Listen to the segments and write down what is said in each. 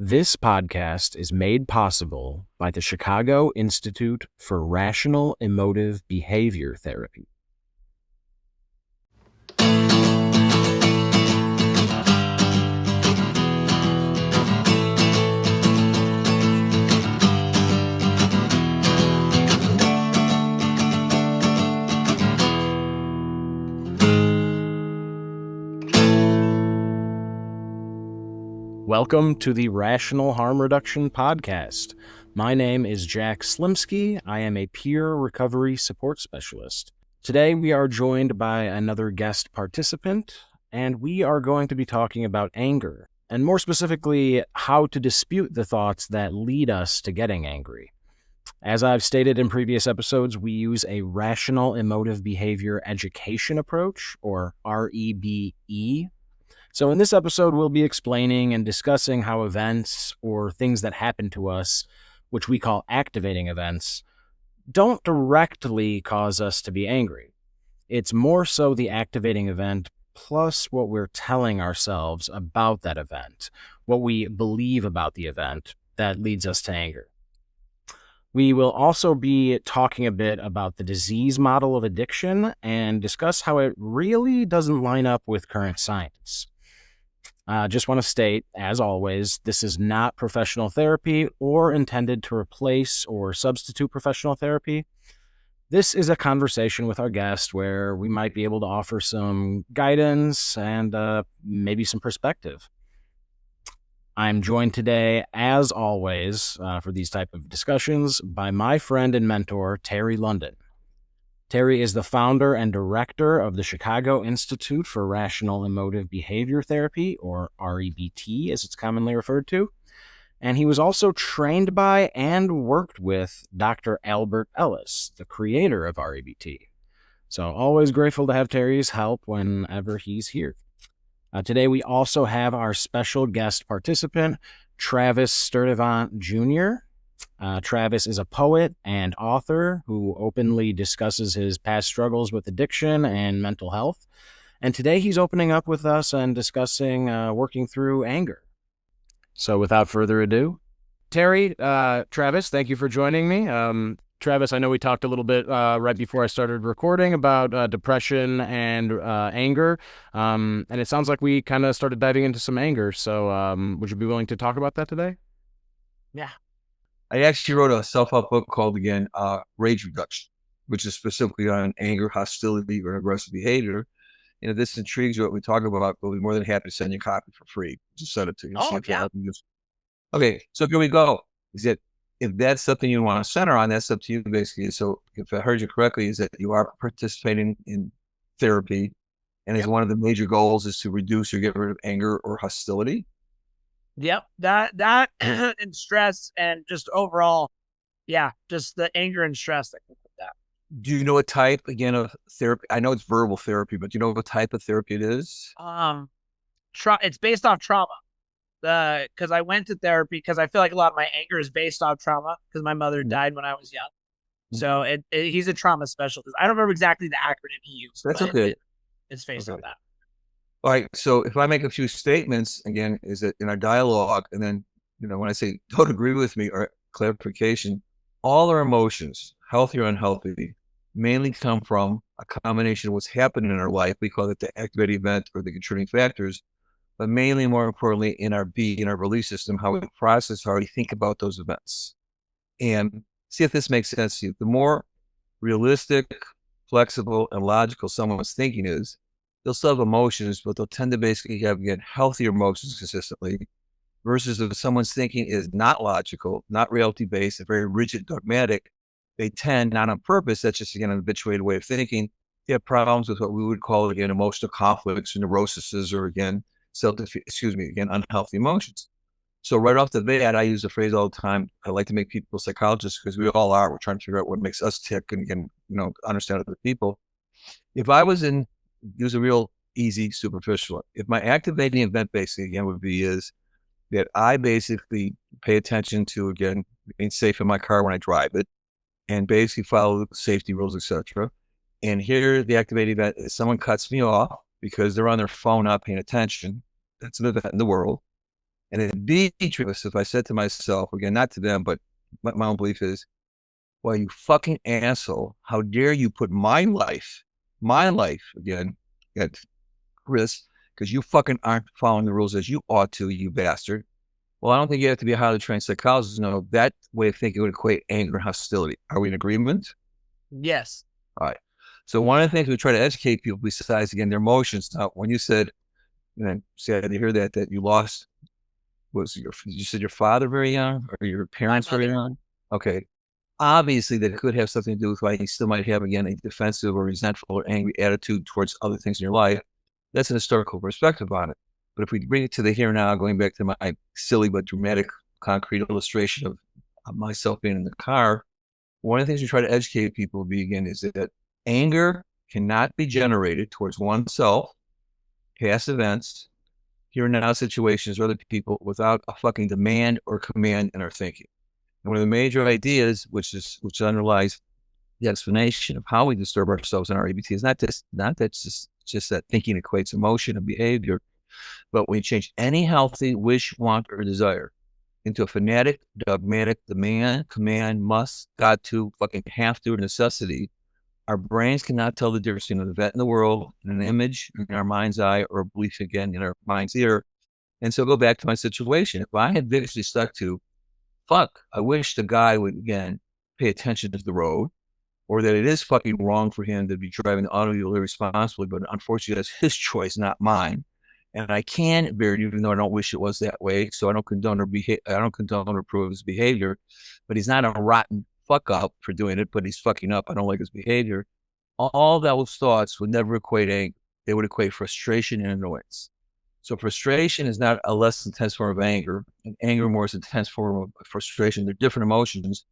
This podcast is made possible by the Chicago Institute for Rational Emotive Behavior Therapy. Welcome to the Rational Harm Reduction Podcast. My name is Jack Slimski. I am a peer recovery support specialist. Today we are joined by another guest participant, and we are going to be talking about anger, and more specifically, how to dispute the thoughts that lead us to getting angry. As I've stated in previous episodes, we use a rational emotive behavior education approach, or REBE. So in this episode, we'll be explaining and discussing how events or things that happen to us, which we call activating events, don't directly cause us to be angry. It's more so the activating event plus what we're telling ourselves about that event, what we believe about the event that leads us to anger. We will also be talking a bit about the disease model of addiction and discuss how it really doesn't line up with current science. Just want to state, as always, this is not professional therapy or intended to replace or substitute professional therapy. This is a conversation with our guest where we might be able to offer some guidance and maybe some perspective. I'm joined today, as always, for these type of discussions by my friend and mentor, Terry London. Terry is the founder and director of the Chicago Institute for Rational Emotive Behavior Therapy, or REBT as it's commonly referred to, and he was also trained by and worked with Dr. Albert Ellis, the creator of REBT. So always grateful to have Terry's help whenever he's here. Today we also have our special guest participant, Travis Sturtevant Jr. Travis is a poet and author who openly discusses his past struggles with addiction and mental health. And today he's opening up with us and discussing working through anger. So without further ado, Terry, Travis, thank you for joining me. Travis, I know we talked a little bit right before I started recording about depression and anger. And it sounds like we kind of started diving into some anger. So would you be willing to talk about that today? Yeah. I actually wrote a self-help book called, Rage Reduction, which is specifically on anger, hostility, or aggressive behavior. And if this intrigues you, what we talk about, we'll be more than happy to send you a copy for free. Just send it to you. Oh, yeah. Okay, so here we go. Is that if that's something you want to center on, that's up to you, basically. So if I heard you correctly, is that you are participating in therapy, and as one of the major goals is to reduce or get rid of anger or hostility? Yep, that and stress and just overall, just the anger and that comes with that. Do you know what type, again, of therapy? I know it's verbal therapy, but do you know what type of therapy it is? It's based off trauma. Because I went to therapy because I feel like a lot of my anger is based off trauma because my mother died when I was young. So he's a trauma specialist. I don't remember exactly the acronym he used. That's okay. It's based on that. All right, so if I make a few statements, again, is that in our dialogue, and then, when I say don't agree with me or clarification, all our emotions, healthy or unhealthy, mainly come from a combination of what's happened in our life. We call it the activating event or the contributing factors, but mainly, more importantly, in our belief system, how we process, how we think about those events. And see if this makes sense to you. The more realistic, flexible, and logical someone's thinking is, they'll still have emotions, but they'll tend to basically have, healthier emotions consistently, versus if someone's thinking is not logical, not reality-based, and very rigid, dogmatic, they tend, not on purpose, that's just, an habituated way of thinking, they have problems with what we would call, emotional conflicts or neuroses, or, unhealthy emotions. So right off the bat, I use the phrase all the time. I like to make people psychologists because we all are. We're trying to figure out what makes us tick and understand other people. If I was use a real easy, superficial one. If my activating event basically, would be is that I basically pay attention to, being safe in my car when I drive it and basically follow safety rules, etc. And here the activating event is someone cuts me off because they're on their phone not paying attention. That's an event in the world. And it'd be Travis if I said to myself, again, not to them, but my own belief is, well, you fucking asshole, how dare you put my life, again, at risk because you fucking aren't following the rules as you ought to, you bastard. Well, I don't think you have to be a highly trained psychologist to know that way of thinking would equate anger and hostility. Are we in agreement? Yes. All right. So one of the things we try to educate people, besides, again, their emotions. Now, when you said, sad to hear that you lost, you said your father very young or your parents very young? Okay. Obviously, that could have something to do with why you still might have, again, a defensive or resentful or angry attitude towards other things in your life. That's an historical perspective on it. But if we bring it to the here and now, going back to my silly but dramatic concrete illustration of myself being in the car, one of the things we try to educate people is that anger cannot be generated towards oneself, past events, here and now situations, or other people without a fucking demand or command in our thinking. And one of the major ideas, which underlies the explanation of how we disturb ourselves in our ABT, is not just that thinking equates emotion and behavior, but when you change any healthy wish, want, or desire into a fanatic, dogmatic demand, command, must, got to, fucking have to, or necessity, our brains cannot tell the difference between an event in the world and an image in our mind's eye or a belief, again, in our mind's ear. And so go back to my situation. If I had viciously stuck to, fuck, I wish the guy would, again, pay attention to the road, or that it is fucking wrong for him to be driving the automobile irresponsibly, but unfortunately that's his choice, not mine. And I can bear it, even though I don't wish it was that way. So I don't condone or approve of his behavior, but he's not a rotten fuck up for doing it, but he's fucking up. I don't like his behavior. All those thoughts would never equate anger. They would equate frustration and annoyance. So frustration is not a less intense form of anger, and anger more is an intense form of frustration. They're different emotions.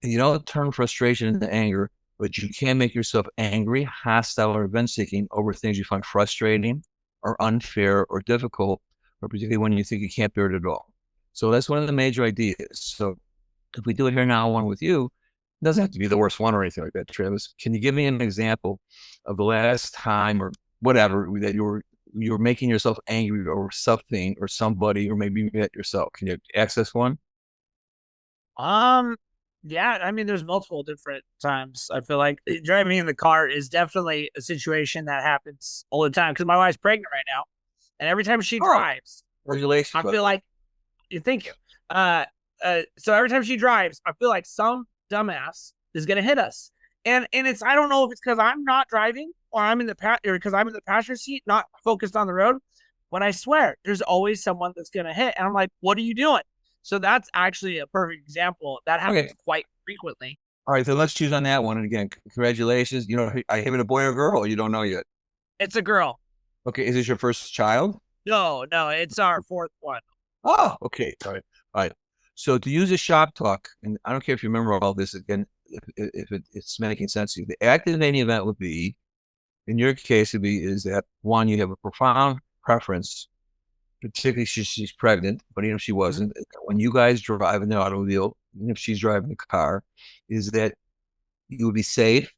And you don't turn frustration into anger, but you can make yourself angry, hostile, or revenge-seeking over things you find frustrating or unfair or difficult, or particularly when you think you can't bear it at all. So that's one of the major ideas. So if we do it here now, one with you, it doesn't have to be the worst one or anything like that, Travis. Can you give me an example of the last time or whatever that you were making yourself angry over something or somebody, or maybe you met yourself? Can you access one? Yeah, I mean, there's multiple different times. I feel like driving me in the car is definitely a situation that happens all the time because my wife's pregnant right now, and every time she drives, Congratulations. I feel like thank you. So every time she drives, I feel like some dumbass is gonna hit us, and it's I don't know if it's because I'm not driving or I'm in the or because I'm in the passenger seat, not focused on the road. But I swear, there's always someone that's gonna hit, and I'm like, what are you doing? So that's actually a perfect example. That happens quite frequently. All right, so let's choose on that one. And again, congratulations. I have a boy or girl, or you don't know yet? It's a girl. Okay, is this your first child? No, it's our fourth one. Oh, okay. All right. So to use a shop talk, and I don't care if you remember all this again, if it's making sense to you, the activating event would be, in your case, is that one, you have a profound preference, particularly she's pregnant, but even if she wasn't, when you guys drive in the automobile, even if she's driving the car, is that you would be safe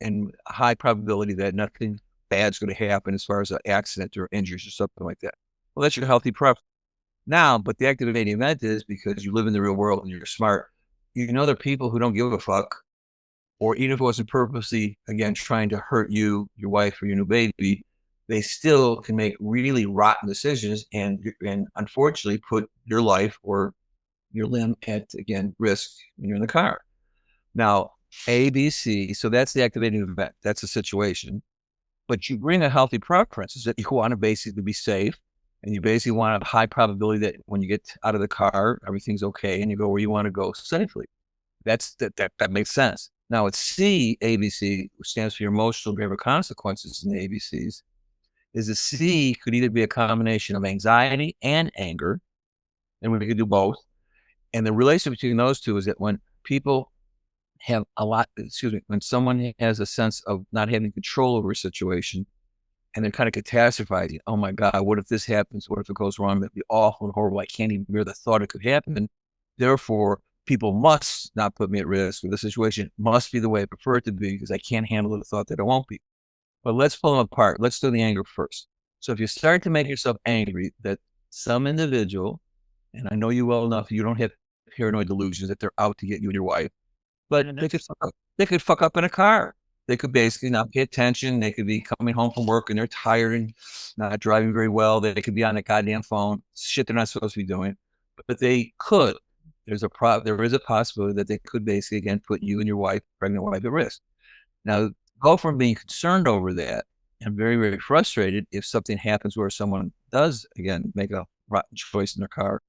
and a high probability that nothing bad's going to happen as far as an accident or injuries or something like that. Well, that's your healthy preference. Now, but the activating event is because you live in the real world and you're smart. You know there are people who don't give a fuck, or even if it wasn't purposely, again, trying to hurt you, your wife, or your new baby, they still can make really rotten decisions and unfortunately put your life or your limb at, again, risk when you're in the car. Now, ABC, so that's the activating event. That's a situation. But you bring a healthy preference is that you want to basically be safe, and you basically want a high probability that when you get out of the car, everything's okay, and you go where you want to go safely. That makes sense. Now, it's C, ABC, which stands for your emotional behavioral consequences in the ABCs, is a C could either be a combination of anxiety and anger, and we could do both. And the relationship between those two is that when people have when someone has a sense of not having control over a situation, and they're kind of catastrophizing, oh my God, what if this happens? What if it goes wrong? That'd be awful and horrible. I can't even bear the thought it could happen. Therefore, people must not put me at risk, or the situation must be the way I prefer it to be because I can't handle the thought that it won't be. But let's pull them apart. Let's do the anger first. So if you start to make yourself angry that some individual and I know you well enough, you don't have paranoid delusions that they're out to get you and your wife, but they could fuck up in a car. They could basically not pay attention. They could be coming home from work and they're tired and not driving very well. They could be on the goddamn phone, shit they're not supposed to be doing. But they could. There is a possibility that they could basically, again, put you and your wife, pregnant wife, at risk. Now, go from being concerned over that and very, very frustrated if something happens where someone does, again, make a rotten choice in their car,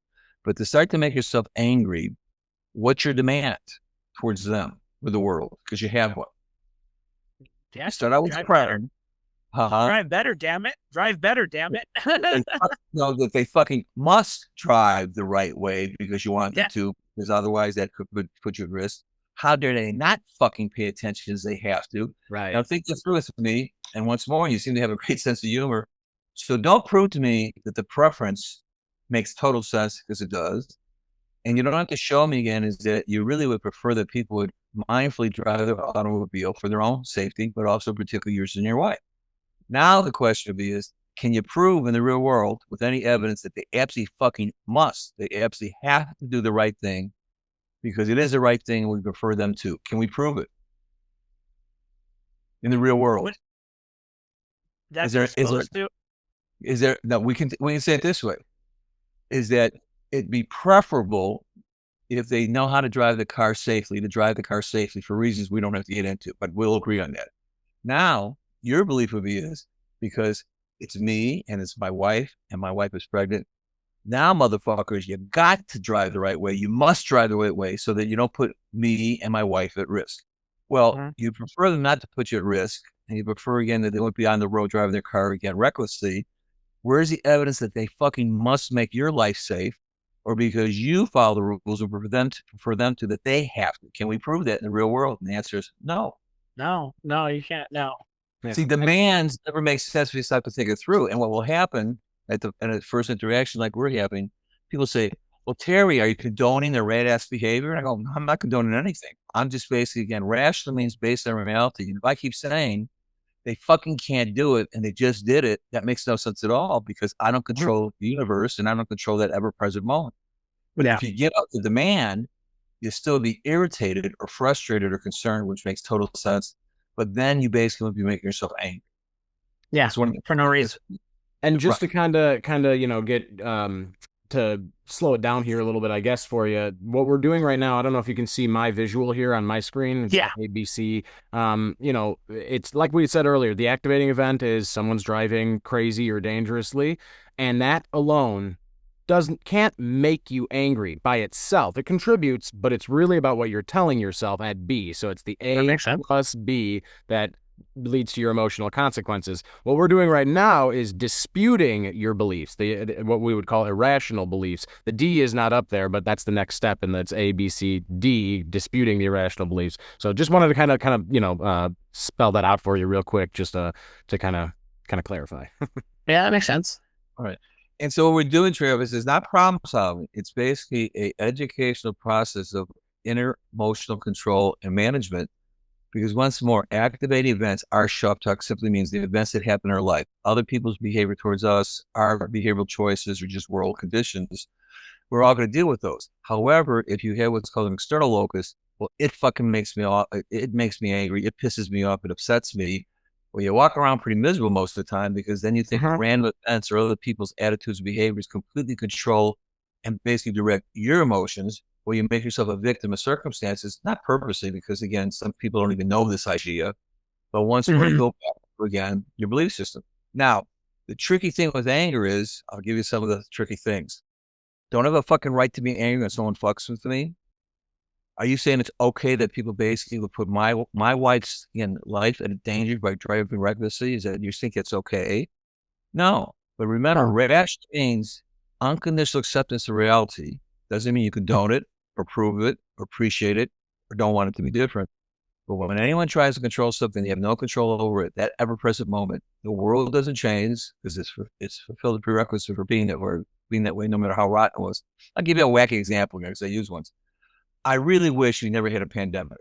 but to start to make yourself angry, what's your demand towards them with the world? Because you have one. Yeah, start out with crying. Drive better, damn it. Drive better, damn it. No, that they fucking must drive the right way because you want them to, because otherwise that could put you at risk. How dare they not fucking pay attention as they have to? Right. Now think this through with me. And once more, you seem to have a great sense of humor. So don't prove to me that the preference makes total sense, because it does. And you don't have to show me again is that you really would prefer that people would mindfully drive their automobile for their own safety, but also particularly yours and your wife. Now the question would be is, can you prove in the real world with any evidence that they absolutely fucking must, they absolutely have to do the right thing because it is the right thing and we prefer them to? Can we prove it in the real world? Is there no, we can say it this way, is that it'd be preferable if they know how to drive the car safely, for reasons we don't have to get into, but we'll agree on that. Now, your belief would be is because it's me and it's my wife and my wife is pregnant. Now, motherfuckers, you got to drive the right way. You must drive the right way so that you don't put me and my wife at risk. Well, you prefer them not to put you at risk, and you prefer, again, that they won't be on the road driving their car again recklessly. Where's the evidence that they fucking must make your life safe, or because you follow the rules or for them to that they have to? Can we prove that in the real world? And the answer is no. No, you can't. No. Yeah. See, demands never make sense if you start to think it through. And what will happen at the first interaction, like we're having, people say, well, Terry, are you condoning their rat ass behavior? And I go, no, I'm not condoning anything. I'm just basically, again, rational means based on reality. And if I keep saying they fucking can't do it and they just did it, that makes no sense at all, because I don't control the universe and I don't control that ever-present moment. But if you give up the demand, you still be irritated or frustrated or concerned, which makes total sense. But then you basically would be making yourself angry. Yeah, for no reason. And just to kind of, get to slow it down here a little bit, I guess, for you, what we're doing right now, I don't know if you can see my visual here on my screen. It's ABC. It's like we said earlier, the activating event is someone's driving crazy or dangerously, and that alone can't make you angry by itself. It contributes, but it's really about what you're telling yourself at B. So it's the A plus B that leads to your emotional consequences. What we're doing right now is disputing your beliefs, what we would call irrational beliefs. The D is not up there, but that's the next step, and that's A, B, C, D, disputing the irrational beliefs. So just wanted to kind of spell that out for you real quick, just to kind of clarify. Yeah, that makes sense. All right. And so what we're doing, Travis, is not problem solving. It's basically an educational process of inner emotional control and management. Because once more, activating events, our shop talk simply means the events that happen in our life, other people's behavior towards us, our behavioral choices, or just world conditions. We're all going to deal with those. However, if you have what's called an external locus, well, it fucking makes me angry. It pisses me off. It upsets me. Well, you walk around pretty miserable most of the time, because then you think random events or other people's attitudes and behaviors completely control and basically direct your emotions. Well, you make yourself a victim of circumstances, not purposely, because again, some people don't even know this idea. But once we go back to, again, your belief system. Now, the tricky thing with anger is, I'll give you some of the tricky things. Don't have a fucking right to be angry when someone fucks with me. Are you saying it's okay that people basically would put my wife's life at danger by driving recklessly? Is that you think it's okay? No. But remember, rash means unconditional acceptance of reality. Doesn't mean you condone it or prove it or appreciate it or don't want it to be different. But when anyone tries to control something, they have no control over it. That ever-present moment, the world doesn't change because it's fulfilled the prerequisite for being that way, no matter how rotten it was. I'll give you a wacky example here because I use ones. I really wish we never had a pandemic.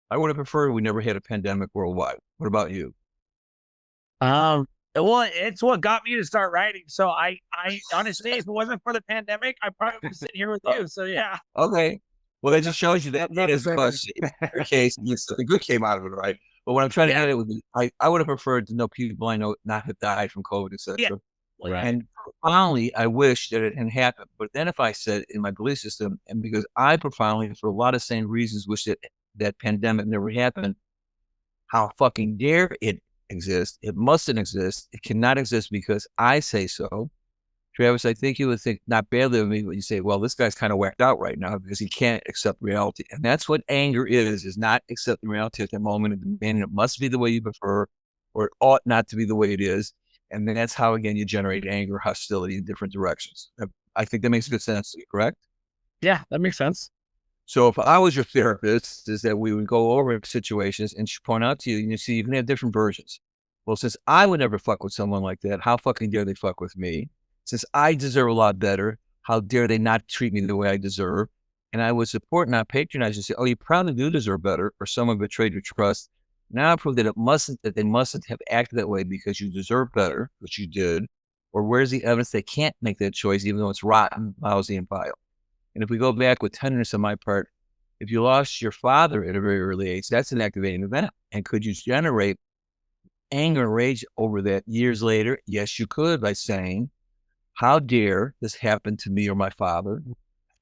I would have preferred we never had a pandemic worldwide. What about you? Well, it's what got me to start writing. So I honestly, if it wasn't for the pandemic, I probably would be sitting here with you. So yeah. Okay. Well, that just shows you that is because in your case, something good came out of it, right? But what I'm trying to get at with I would have preferred to know people I know not have died from COVID, etc. Yeah. Right. And profoundly, I wish that it hadn't happened. But then if I said in my belief system, and because I profoundly, for a lot of same reasons, wish that that pandemic never happened, how fucking dare it exist? It mustn't exist. It cannot exist because I say so. Travis, I think you would think not badly of me, but you say, well, this guy's kind of whacked out right now because he can't accept reality. And that's what anger is not accepting reality at the moment and demanding it must be the way you prefer, or it ought not to be the way it is. And then that's how, again, you generate anger, hostility in different directions. I think that makes good sense to you, correct? Yeah, that makes sense. So if I was your therapist, is that we would go over situations and point out to you, and you see, you can have different versions. Well, since I would never fuck with someone like that, how fucking dare they fuck with me? Since I deserve a lot better, how dare they not treat me the way I deserve? And I would support, not patronize, and say, oh, you probably do deserve better, or someone betrayed your trust. Now I prove that they mustn't have acted that way because you deserve better, which you did. Or where's the evidence they can't make that choice, even though it's rotten, lousy, and vile? And if we go back with tenderness on my part, if you lost your father at a very early age, that's an activating event. And could you generate anger and rage over that years later? Yes, you could, by saying, how dare this happen to me or my father?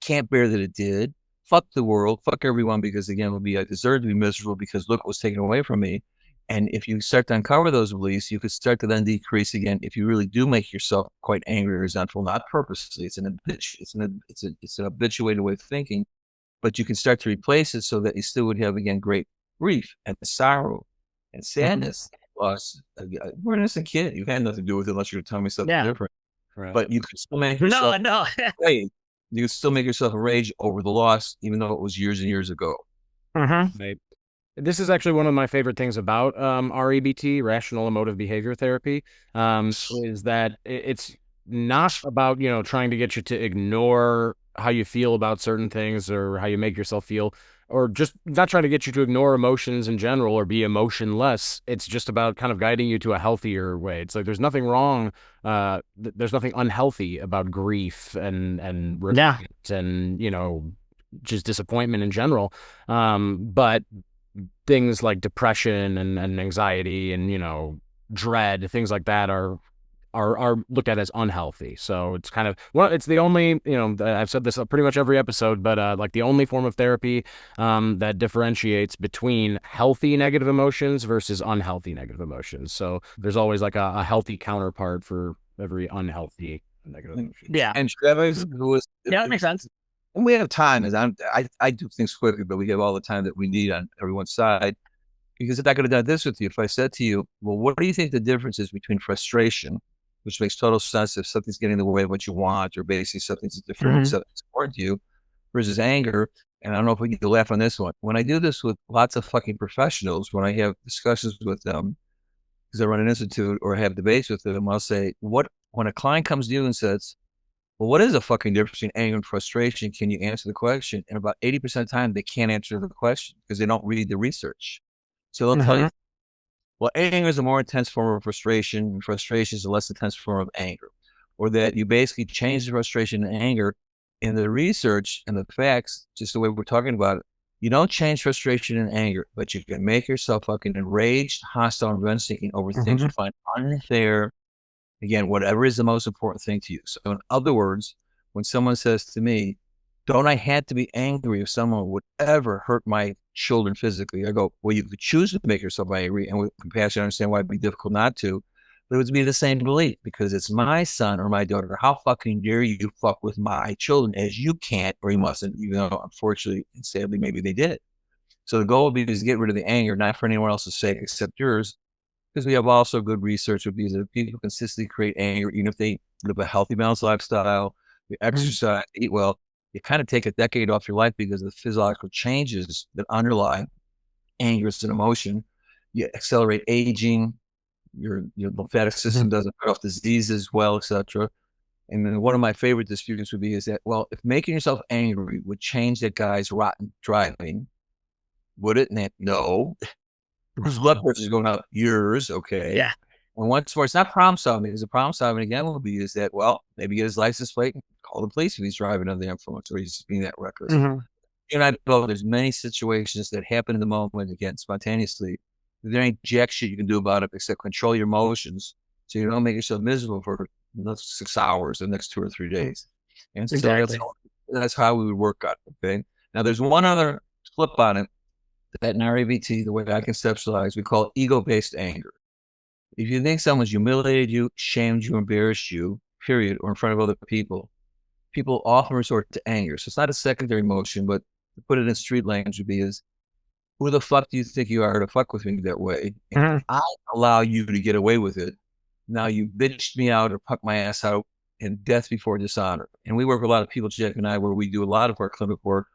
Can't bear that it did. Fuck the world. Fuck everyone, because again, I deserve to be miserable because look what was taken away from me. And if you start to uncover those beliefs, you could start to then decrease again. If you really do make yourself quite angry or resentful, not purposely, it's an habituated way of thinking, but you can start to replace it so that you still would have, again, great grief and sorrow and sadness. Loss. We're an innocent kid. You've had nothing to do with it unless you're going to tell me something different. Right. But you can still make yourself rage. You can still make yourself rage over the loss, even though it was years and years ago. Right. This is actually one of my favorite things about REBT, rational emotive behavior therapy, is that it's not about, trying to get you to ignore how you feel about certain things or how you make yourself feel, or just not trying to get you to ignore emotions in general or be emotionless. It's just about kind of guiding you to a healthier way. It's like there's nothing wrong, there's nothing unhealthy about grief and regret and, just disappointment in general. But things like depression and anxiety and, dread, things like that are looked at as unhealthy. So it's kind of, it's the only, I've said this pretty much every episode, but like the only form of therapy that differentiates between healthy negative emotions versus unhealthy negative emotions. So there's always like a healthy counterpart for every unhealthy negative emotion. Yeah. And Travis, that makes sense. And we have time, as I do things quickly, but we have all the time that we need on everyone's side. Because if I could have done this with you, if I said to you, well, what do you think the difference is between frustration, which makes total sense if something's getting in the way of what you want, or basically something's different, something's important to you, versus anger? And I don't know if we need to laugh on this one. When I do this with lots of fucking professionals, when I have discussions with them, because I run an institute or have debates with them, I'll say, when a client comes to you and says, well, what is the fucking difference between anger and frustration? Can you answer the question? And about 80% of the time, they can't answer the question because they don't read the research. So they'll tell you, well, anger is a more intense form of frustration, and frustration is a less intense form of anger. Or that you basically change the frustration and anger. In the research and the facts, just the way we're talking about it, you don't change frustration and anger, but you can make yourself fucking enraged, hostile, and revenge-seeking over things you find unfair. Again, whatever is the most important thing to you. So in other words, when someone says to me, don't I have to be angry if someone would ever hurt my children physically? I go, well, you could choose to make yourself angry, and with compassion, I understand why it'd be difficult not to, but it would be the same belief because it's my son or my daughter. How fucking dare you fuck with my children as you can't or you mustn't, even though unfortunately and sadly, maybe they did. So the goal would be to get rid of the anger, not for anyone else's sake except yours. Because we have also good research of these people consistently create anger, even if they live a healthy, balanced lifestyle, they exercise, eat well, you kind of take a decade off your life because of the physiological changes that underlie anger as an emotion. You accelerate aging, your lymphatic system doesn't fight off diseases well, etc. And then one of my favorite disputes would be is that, well, if making yourself angry would change that guy's rotten driving, would it? No. Whose blood pressure is going up? Yours, okay. Yeah. And once more, it's not problem solving, because the problem solving again will be is that, well, maybe get his license plate and call the police if he's driving under the influence or he's being that reckless. Mhm. You and I both, there's many situations that happen in the moment, again, spontaneously. There ain't jack shit you can do about it except control your emotions so you don't make yourself miserable for the next 6 hours, the next 2 or 3 days. And so Exactly. that's how we would work on it. Okay. Now there's one other flip on it that in RAVT, the way I conceptualize, we call ego-based anger. If you think someone's humiliated you, shamed you, embarrassed you, period, or in front of other people, people often resort to anger. So it's not a secondary emotion, but to put it in street language would be is, who the fuck do you think you are to fuck with me that way? And Mhm. I allow you to get away with it. Now you bitched me out or pucked my ass out, and death before dishonor. And we work with a lot of people, Jack and I, where we do a lot of our clinical work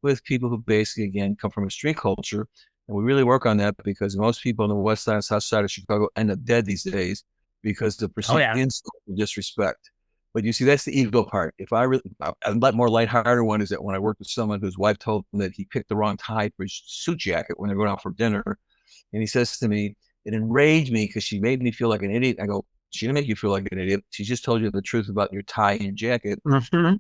with people who basically, again, come from a street culture. And we really work on that because most people on the west side and south side of Chicago end up dead these days because the Oh perceived yeah. insult and disrespect. But you see, that's the ego part. If I really, a lot more lighthearted one is that when I worked with someone whose wife told him that he picked the wrong tie for his suit jacket when they're going out for dinner, and he says to me, it enraged me because she made me feel like an idiot. I go, she didn't make you feel like an idiot. She just told you the truth about your tie and jacket. Mhm.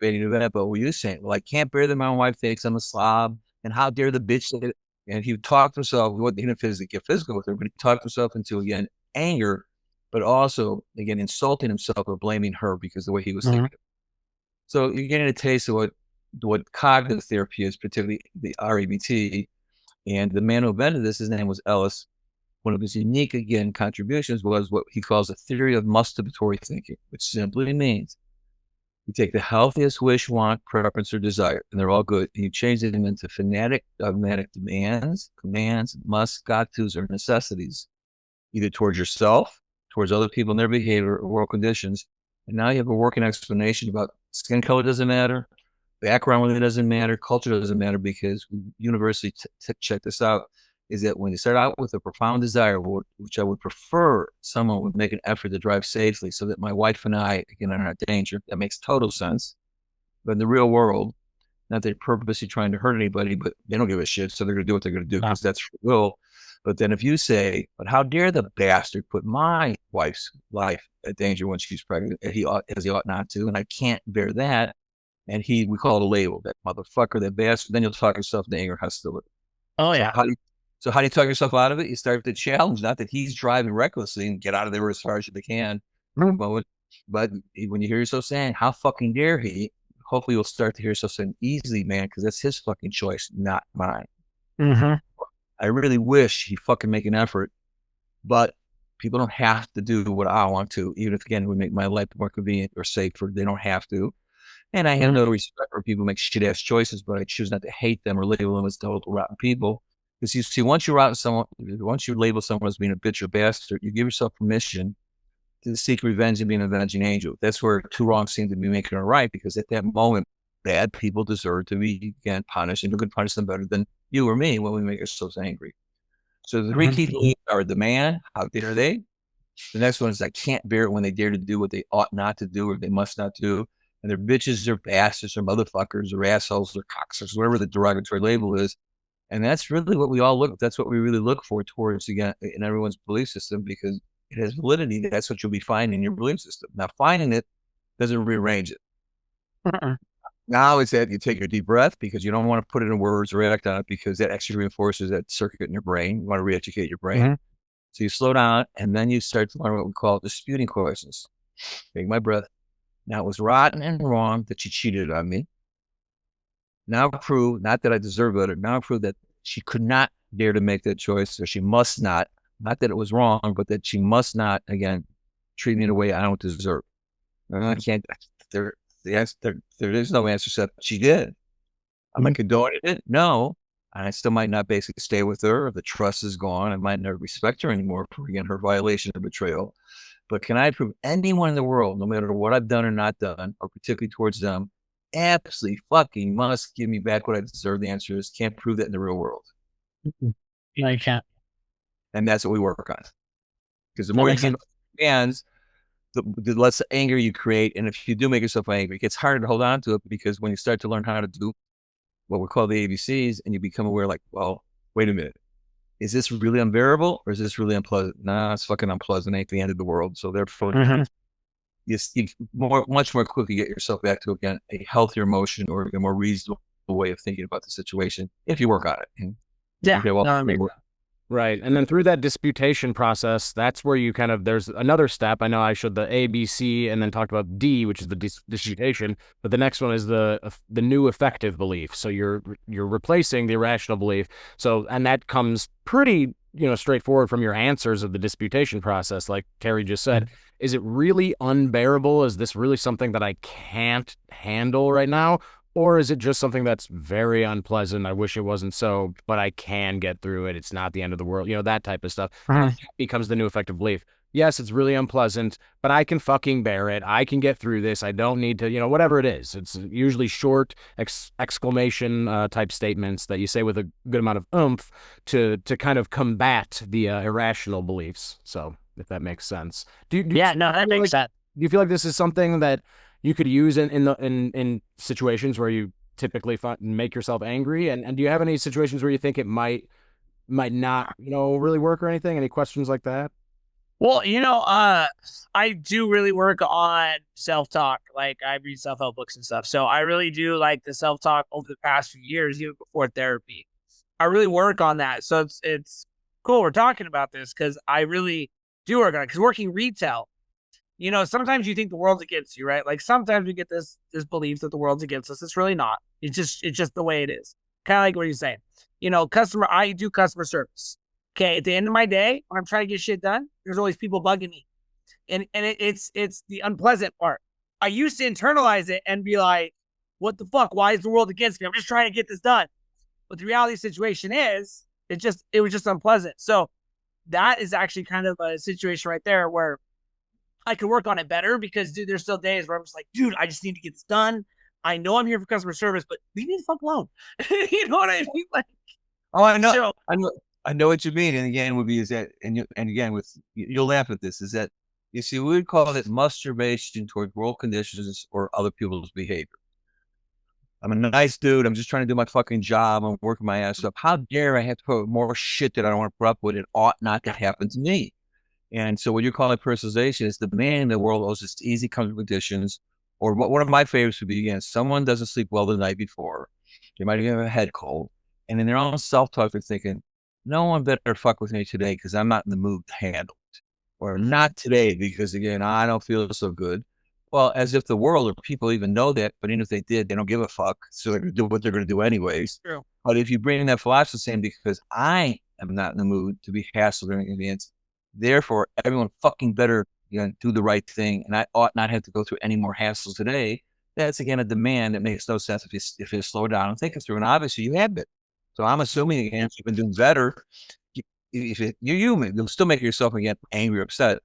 But what you're saying, well, I can't bear that my wife thinks I'm a slob, and how dare the bitch say it? And he talked himself, he didn't physically get physical with her, but he talked himself into, again, anger, but also, again, insulting himself or blaming her because the way he was Mhm. thinking. So you're getting a taste of what cognitive therapy is, particularly the REBT. And the man who invented this, his name was Ellis. One of his unique, again, contributions was what he calls a theory of masturbatory thinking, which simply means you take the healthiest wish, want, preference, or desire, and they're all good, and you change them into fanatic, dogmatic demands, commands, must, got tos, or necessities, either towards yourself, towards other people and their behavior, or world conditions. And now you have a working explanation about skin color doesn't matter, background really doesn't matter, culture doesn't matter, because universally, check this out, is that when you start out with a profound desire, which I would prefer someone would make an effort to drive safely so that my wife and I, again, are not in danger. That makes total sense. But in the real world, not that they're purposely trying to hurt anybody, but they don't give a shit. So they're going to do what they're going to do No. because that's free will. But then if you say, but how dare the bastard put my wife's life at danger when she's pregnant, as he ought not to, and I can't bear that. And we call it a label, that motherfucker, that bastard. Then you'll talk yourself into anger, hostility. Oh So yeah. how do you talk yourself out of it? You start with the challenge, not that he's driving recklessly and get out of there as far as you can. Mhm. But when you hear yourself saying, how fucking dare he? Hopefully you'll start to hear yourself saying, easily, man, because that's his fucking choice, not mine. Mhm. I really wish he fucking make an effort, but people don't have to do what I want to, even if, again, we make my life more convenient or safer. They don't have to. And I have no respect for people who make shit ass choices, but I choose not to hate them or label them as total rotten people. Because you see, once you label someone as being a bitch or bastard, you give yourself permission to seek revenge and be an avenging angel. That's where two wrongs seem to be making a right, because at that moment, bad people deserve to be, again, punished, and who can punish them better than you or me when we make ourselves angry. So the three Mhm. key things are demand, how dare they? The next one is I can't bear it when they dare to do what they ought not to do or they must not do. And they're bitches or bastards or motherfuckers or assholes or cocksuckers, whatever the derogatory label is. And that's really what that's what we really look for towards, again, in everyone's belief system, because it has validity. That's what you'll be finding in your belief system. Now, finding it doesn't rearrange it. Mhm. Now it's that you take your deep breath because you don't want to put it in words or act on it, because that actually reinforces that circuit in your brain. You want to re-educate your brain. Mhm. So you slow down, and then you start to learn what we call disputing questions. Take my breath. Now, it was rotten and wrong that she cheated on me. Now prove, not that I deserve better, now prove that she could not dare to make that choice, or she must not that it was wrong, but that she must not, again, treat me in a way I don't deserve. And I can't, there is no answer except she did. Am I condoning it? No. And I still might not basically stay with her. The trust is gone. I might never respect her anymore for, again, her violation or betrayal. But can I prove anyone in the world, no matter what I've done or not done, or particularly towards them, absolutely fucking must give me back what I deserve? The answer is can't prove that in the real world. No, you can't. And that's what we work on. Because the That more you makes give sense. hands, the less anger you create. And if you do make yourself angry, it gets harder to hold on to it, because when you start to learn how to do what we call the ABCs and you become aware, like, well, wait a minute. is this really unbearable or is this really unpleasant? Nah, it's fucking unpleasant. Ain't the end of the world. So therefore, you much more quickly get yourself back to, again, a healthier emotion or a more reasonable way of thinking about the situation if you work on it. And, Yeah. okay, well, No, that makes sense. Right. And then through that disputation process, that's where you kind of, there's another step. I know I showed the A, B, C, and then talked about D, which is the disputation. But the next one is the new effective belief. So you're replacing the irrational belief. So, and that comes pretty, straightforward from your answers of the disputation process. Like Terry just said, is it really unbearable? Is this really something that I can't handle right now? Or is it just something that's very unpleasant? I wish it wasn't so, but I can get through it. It's not the end of the world. That type of stuff. And that becomes the new effective belief. Yes, it's really unpleasant, but I can fucking bear it. I can get through this. I don't need to, whatever it is. It's usually short exclamation type statements that you say with a good amount of oomph to kind of combat the irrational beliefs. So if that makes sense. Yeah, no, that makes sense. Do you feel like this is something that you could use in situations where you typically make yourself angry? And do you have any situations where you think it might not, really work or anything? Any questions like that? Well, I do really work on self-talk. Like I read self-help books and stuff. So I really do like the self-talk over the past few years, even before therapy. I really work on that. So it's cool we're talking about this because I really do work on it. Because working retail, sometimes you think the world's against you, right? Like sometimes we get this belief that the world's against us. It's really not. It's just the way it is. Kind of like what you're saying. I do customer service. Okay, at the end of my day, when I'm trying to get shit done, there's always people bugging me. And it's the unpleasant part. I used to internalize it and be like, what the fuck? Why is the world against me? I'm just trying to get this done. But the reality of the situation is, it was just unpleasant. So that is actually kind of a situation right there where I could work on it better because, dude, there's still days where I'm just like, dude, I just need to get this done. I know I'm here for customer service, but leave me the fuck alone. You know what I mean? Like, oh, I know. so, I know what you mean. And again, you'll laugh at this, is that, you see, we would call it masturbation toward world conditions or other people's behavior. I'm a nice dude. I'm just trying to do my fucking job. I'm working my ass up. How dare I have to put more shit that I don't want to put up with? It ought not to happen to me. And so what you call it personalization is demanding the world owes just easy comfortable conditions. Or one of my favorites would be, again, someone doesn't sleep well the night before. They might even have a head cold. And in their own self-talk, they're thinking, no one better fuck with me today because I'm not in the mood to handle it. Or not today because, again, I don't feel so good. Well, as if the world or people even know that, but even if they did, they don't give a fuck. So they're going to do what they're going to do anyways. True. But if you bring that philosophy saying, because I am not in the mood to be hassled or inconvenienced, therefore everyone fucking better do the right thing, and I ought not have to go through any more hassles today. That's, again, a demand that makes no sense if you slow down and think it through. And obviously you have been. So I'm assuming, again, if you've been doing better, you're human. You'll still make yourself, again, angry or upset,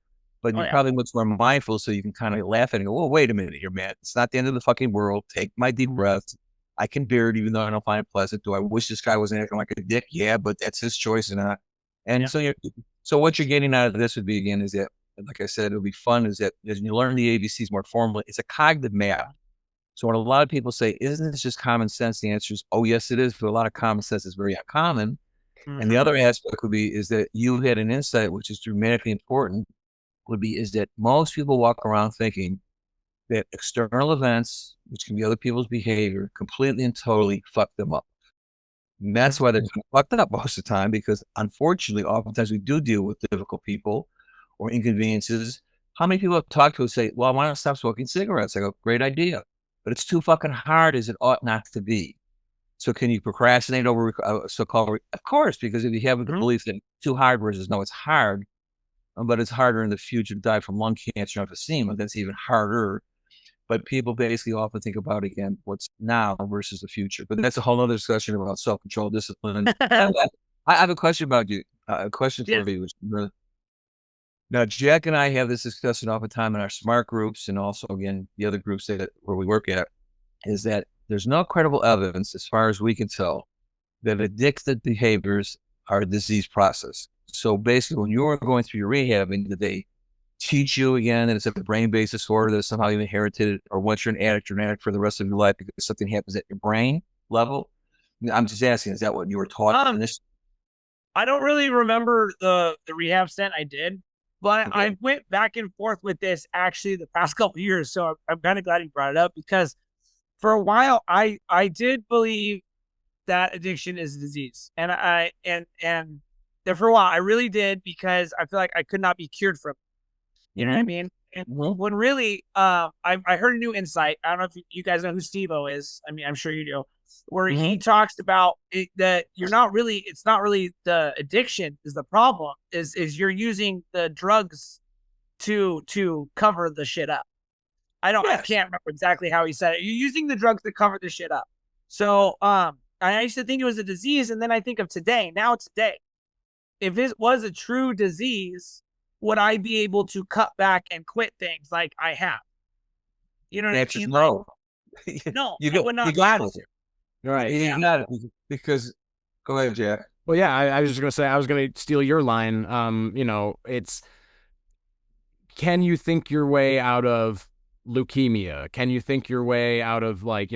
but you're probably much more mindful, so you can kind of laugh at it and go, well, wait a minute here, man. It's not the end of the fucking world. Take my deep breaths. I can bear it even though I don't find it pleasant. Do I wish this guy wasn't acting like a dick? Yeah, but that's his choice. So what you're getting out of this would be, again, is that, like I said, it'll be fun, is that as you learn the ABCs more formally, it's a cognitive map. So when a lot of people say, isn't this just common sense? The answer is, oh, yes, it is. But a lot of common sense is very uncommon. And the other aspect would be, is that you had an insight, which is dramatically important, is that most people walk around thinking that external events, which can be other people's behavior, completely and totally fuck them up. And that's why they're fucked up most of the time, because unfortunately, oftentimes we do deal with difficult people or inconveniences. How many people have talked to us say, well, why not stop smoking cigarettes? I go, great idea. But it's too fucking hard as it ought not to be. So can you procrastinate over so-called? Of course, because if you have the belief that it's too hard versus no, it's hard, but it's harder in the future to die from lung cancer and emphysema, that's even harder. But people basically often think about, again, what's now versus the future. But that's a whole other discussion about self-control, discipline. I have a question about you. A question for you. Now, Jack and I have this discussion all the time in our SMART groups, and also, again, the other groups where we work at, is that there's no credible evidence, as far as we can tell, that addictive behaviors are a disease process. So basically, when you're going through your rehabbing, did they teach you, again, that it's a brain-based disorder that somehow you inherited it, or once you're an addict for the rest of your life because something happens at your brain level? I'm just asking, is that what you were taught in this? I don't really remember the rehab stint I did, but I went back and forth with this actually the past couple of years. So I'm kind of glad you brought it up, because for a while I did believe that addiction is a disease, and there for a while I really did, because I feel like I could not be cured from it. You know what I mean? And when really, I heard a new insight. I don't know if you guys know who Steve-O is. I mean, I'm sure you do. Where he talks about that it's not really the addiction is the problem. Is you're using the drugs to cover the shit up. I can't remember exactly how he said it. You're using the drugs to cover the shit up. So I used to think it was a disease, and then I think of today. Now today, if it was a true disease, would I be able to cut back and quit things like I have? You know what I mean? No. No, you would not got it. Right. You got it. Because, go ahead, Jack. Well, yeah, I was just going to say, I was going to steal your line. It's, can you think your way out of leukemia? Can you think your way out of, like,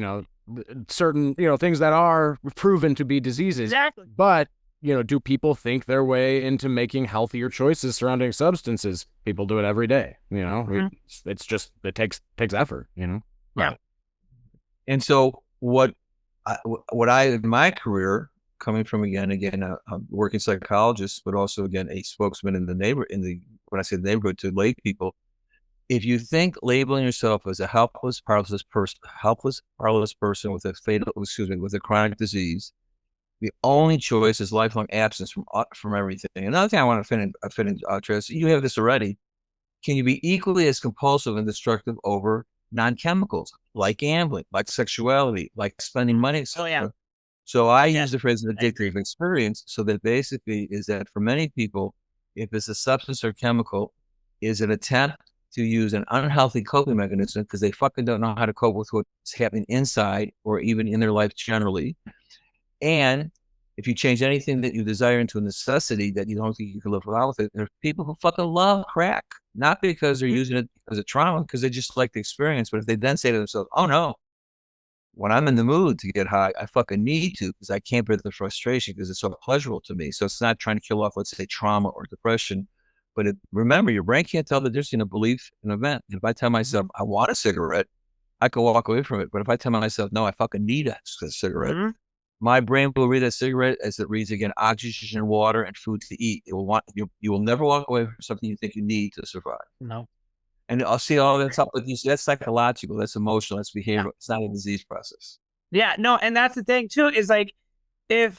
certain, things that are proven to be diseases? Exactly. But, do people think their way into making healthier choices surrounding substances? People do it every day. It's just, it takes effort, Yeah. And so what I in my career, coming from again, a working psychologist, but also again a spokesman in the when I say the neighborhood to lay people, if you think labeling yourself as a helpless, powerless person with with a chronic disease, the only choice is lifelong absence from everything. Another thing I want to fit in, Travis, you have this already. Can you be equally as compulsive and destructive over non-chemicals, like gambling, like sexuality, like spending money? Oh, yeah. So I use the phrase an addictive experience. So that basically is that for many people, if it's a substance or chemical, is an attempt to use an unhealthy coping mechanism because they fucking don't know how to cope with what's happening inside or even in their life generally. And if you change anything that you desire into a necessity that you don't think you can live without with it, there's people who fucking love crack, not because they're using it as a trauma, because they just like the experience. But if they then say to themselves, oh no, when I'm in the mood to get high, I fucking need to, because I can't bear the frustration because it's so pleasurable to me. So it's not trying to kill off, let's say, trauma or depression. But remember, your brain can't tell the difference in a belief and event. If I tell myself, I want a cigarette, I can walk away from it. But if I tell myself, no, I fucking need a cigarette, my brain will read that cigarette as it reads, again, oxygen, water, and food to eat. It will you will never walk away from something you think you need to survive. No. And I'll see all that's up with you. That's psychological, that's emotional, that's behavioral. Yeah. It's not a disease process. Yeah, no, and that's the thing too, is like, what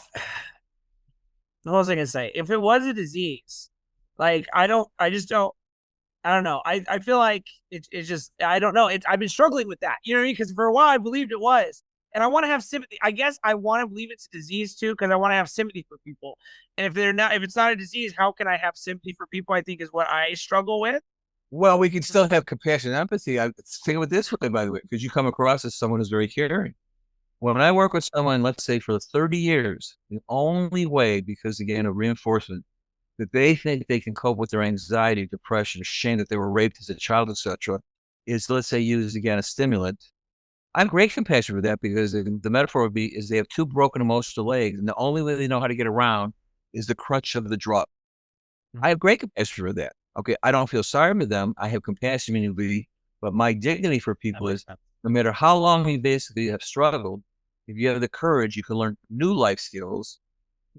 was I gonna say? If it was a disease, like I don't know. I feel like it's just, I don't know. I've been struggling with that. You know what I mean? Because for a while I believed it was. And I want to have sympathy. I guess I want to believe it's a disease too, because I want to have sympathy for people. And if it's not a disease, how can I have sympathy for people? I think is what I struggle with. Well, we can still have compassion and empathy. I think of it this way, by the way, because you come across as someone who's very caring. When I work with someone, let's say for 30 years, the only way, because again, of reinforcement, that they think they can cope with their anxiety, depression, shame that they were raped as a child, etc., is, let's say, use again a stimulant. I have great compassion for that, because the metaphor would be is they have two broken emotional legs, and the only way they know how to get around is the crutch of the drug. I have great compassion for that. Okay, I don't feel sorry for them. I have compassion immediately, but my dignity for people is no matter how long you basically have struggled, if you have the courage, you can learn new life skills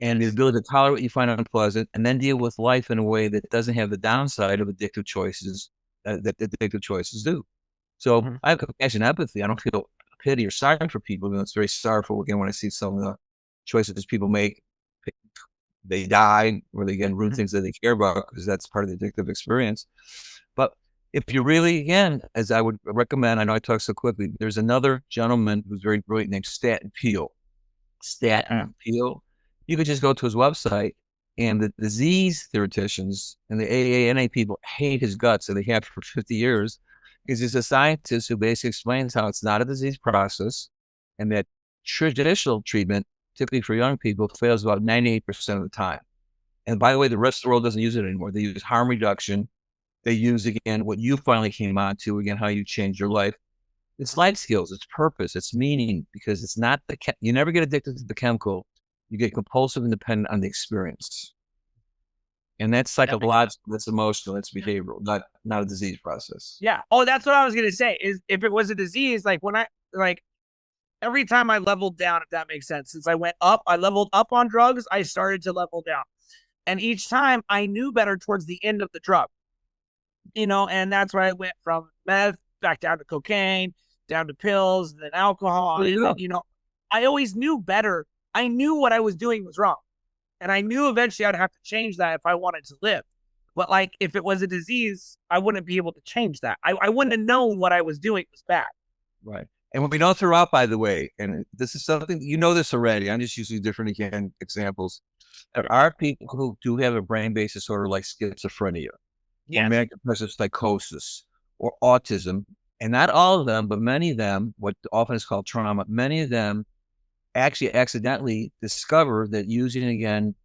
and the ability to tolerate what you find unpleasant, and then deal with life in a way that doesn't have the downside of addictive choices that addictive choices do. So I have compassion and empathy. I don't feel pity or sorry for people. Even though it's very sorrowful again when I see some of the choices that people make. They die, or they again ruin things that they care about, because that's part of the addictive experience. But if you really, again, as I would recommend, I know I talk so quickly, there's another gentleman who's very brilliant named Staten Peel. You could just go to his website, and the disease theoreticians and the AANA people hate his guts, and they have for 50 years, because he's a scientist who basically explains how it's not a disease process, and that traditional treatment, typically for young people, fails about 98% of the time. And by the way, the rest of the world doesn't use it anymore. They use harm reduction. They use, again, what you finally came on to, again, how you change your life. It's life skills, it's purpose, it's meaning, because it's not you never get addicted to the chemical. You get compulsive and dependent on the experience. And that's psychological, that's emotional, that's behavioral, not a disease process. Yeah. Oh, that's what I was gonna say. Is if it was a disease, like when I like every time I leveled down, if that makes sense. Since I went up, I leveled up on drugs, I started to level down. And each time I knew better towards the end of the drug. And that's where I went from meth back down to cocaine, down to pills, then alcohol. And then, I always knew better. I knew what I was doing was wrong. And I knew eventually I'd have to change that if I wanted to live. But like if it was a disease, I wouldn't be able to change that. I wouldn't have known what I was doing was bad. Right. And when we don't throw out, by the way, and this is something, this already, I'm just using different examples. There are people who do have a brain-based disorder like schizophrenia, or manic depressive psychosis, or autism. And not all of them, but many of them, what often is called trauma, many of them actually accidentally discover that using, again,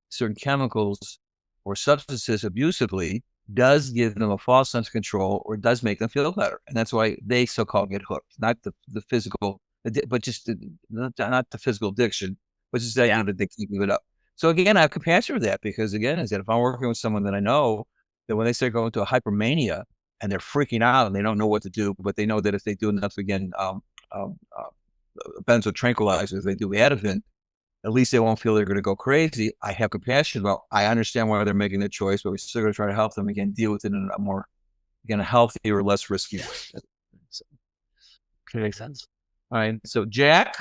certain chemicals or substances abusively does give them a false sense of control or does make them feel better. And that's why they so-called get hooked, not the physical, but just not the physical addiction, but just that that they keep it up. So again, I have compassion for that because again, is that if I'm working with someone that I know that when they start going to a hypermania and they're freaking out and they don't know what to do, but they know that if they do enough, again, benzo tranquilizers, they do Ativan, at least they won't feel they're going to go crazy. I have compassion about, I understand why they're making the choice, but we're still going to try to help them, again, deal with it in a more, again, a healthier, less risky way. So, okay, makes sense. All right. So, Jack,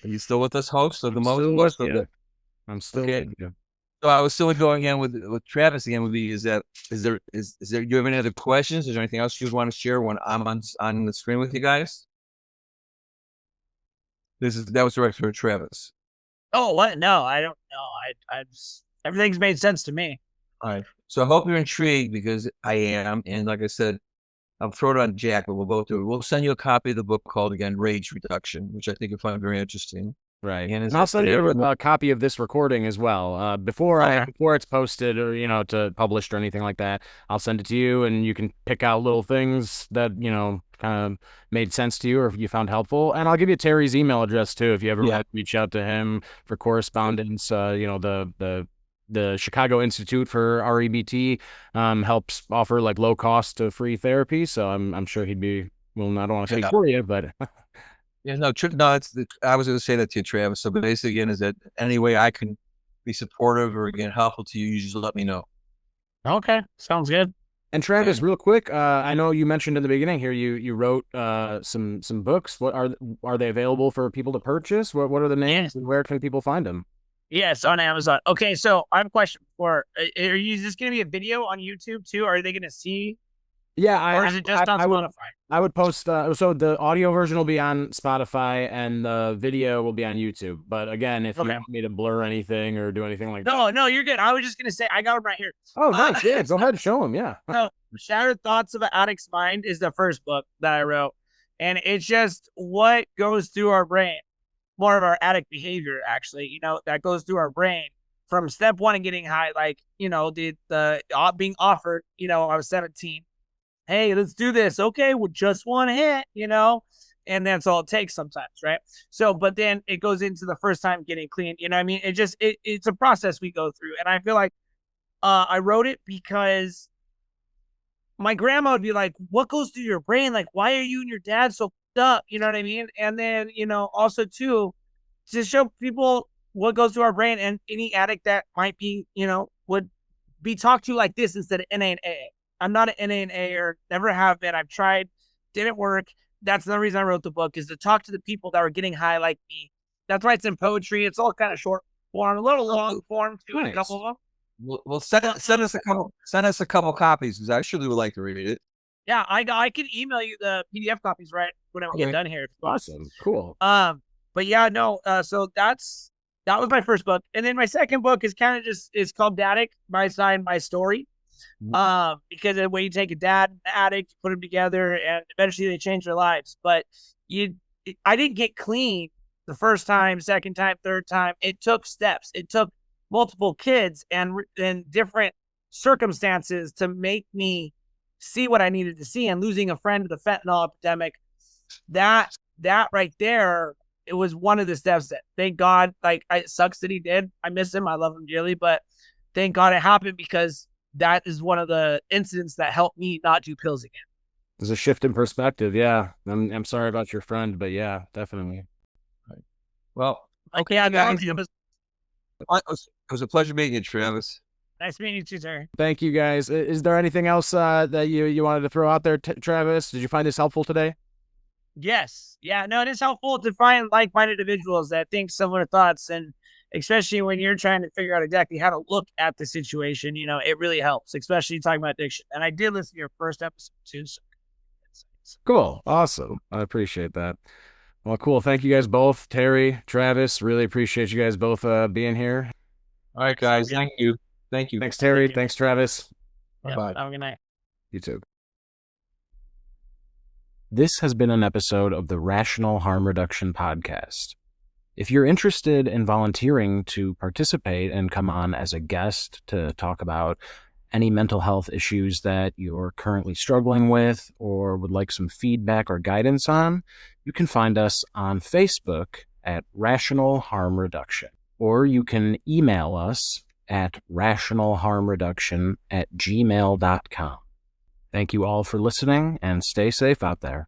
are you still with us, host of the most? I'm still okay. with you. So I was still going again with Travis again. Would be is there do you have any other questions? Is there anything else you would want to share when I'm on the screen with you guys? That was directed for Travis. Oh, what? No, I don't know. I just, everything's made sense to me. All right. So I hope you're intrigued because I am. And like I said, I'll throw it on Jack, but we'll both do it. We'll send you a copy of the book called, again, Rage Reduction, which I think you'll find very interesting. Right. And I'll send you a copy of this recording as well. Before it's posted or, to published or anything like that, I'll send it to you and you can pick out little things that, kind of made sense to you or if you found helpful. And I'll give you Terry's email address too, if you ever want to reach out to him for correspondence. The Chicago Institute for REBT helps offer like low cost to free therapy. So I'm sure he'd be, well, I don't want to say for you, but yeah, no, I was going to say that to you, Travis. So basically, again, is that any way I can be supportive or, again, helpful to you, you just let me know. Okay, sounds good. And Travis, real quick, I know you mentioned in the beginning here you wrote some books. What are they available for people to purchase? What are the names and where can people find them? Yes, on Amazon. Okay, so I have a question for. Are you just going to be a video on YouTube too? Are they going to see? Yeah, or is it just on Spotify? I would post. So the audio version will be on Spotify and the video will be on YouTube. But again, if you want me to blur anything or do anything like that, no, you're good. I was just gonna say I got them right here. Oh, nice. Yeah, go ahead and show them. Yeah. So, Shattered Thoughts of an Addict's Mind is the first book that I wrote, and it's just what goes through our brain, more of our addict behavior, actually. That goes through our brain from step one and getting high, like the being offered. I was 17. Hey, let's do this. Okay, well, just one hit, and that's all it takes sometimes, right? So, but then it goes into the first time getting clean. You know what I mean? It's a process we go through. And I feel like I wrote it because my grandma would be like, what goes through your brain? Like, why are you and your dad so up? You know what I mean? And then, also too, to show people what goes through our brain and any addict that might be, would be talked to like this instead of NA and AA. I'm not an NA-er, never have been. I've tried, didn't work. That's the reason I wrote the book, is to talk to the people that were getting high like me. That's why it's in poetry. It's all kind of short form, a little long form too. Nice. A couple of them. Well, send us a couple copies because I surely would like to read it. Yeah, I can email you the PDF copies right when we get done here. Awesome, cool. But yeah, no. So that was my first book, and then my second book is kind of it's called Daddick, My Side, My Story. Because when you take a dad and an addict, you put them together and eventually they change their lives. But I didn't get clean the first time, second time, third time. It took steps. It took multiple kids and different circumstances to make me see what I needed to see. And losing a friend to the fentanyl epidemic, that right there, it was one of the steps that, thank God, like, it sucks that he did. I miss him. I love him dearly, but thank God it happened, because that is one of the incidents that helped me not do pills again. There's a shift in perspective. Yeah. I'm sorry about your friend, but yeah, definitely. Well, Okay, guys. it was a pleasure meeting you, Travis. Nice meeting you too, sir. Thank you, guys. Is there anything else that you wanted to throw out there, Travis? Did you find this helpful today? Yes. Yeah, no, it is helpful to find like-minded individuals that think similar thoughts, and especially when you're trying to figure out exactly how to look at the situation, it really helps, especially talking about addiction. And I did listen to your first episode too. So. Cool. Awesome. I appreciate that. Well, cool. Thank you guys both. Terry, Travis, really appreciate you guys both being here. All right, guys. Thank you. Thank you. Thanks, Terry. Thank you. Thanks, Travis. Bye-bye. Have a good night. You too. This has been an episode of the Rational Harm Reduction podcast. If you're interested in volunteering to participate and come on as a guest to talk about any mental health issues that you're currently struggling with or would like some feedback or guidance on, you can find us on Facebook at Rational Harm Reduction, or you can email us at rationalharmreduction@gmail.com. Thank you all for listening, and stay safe out there.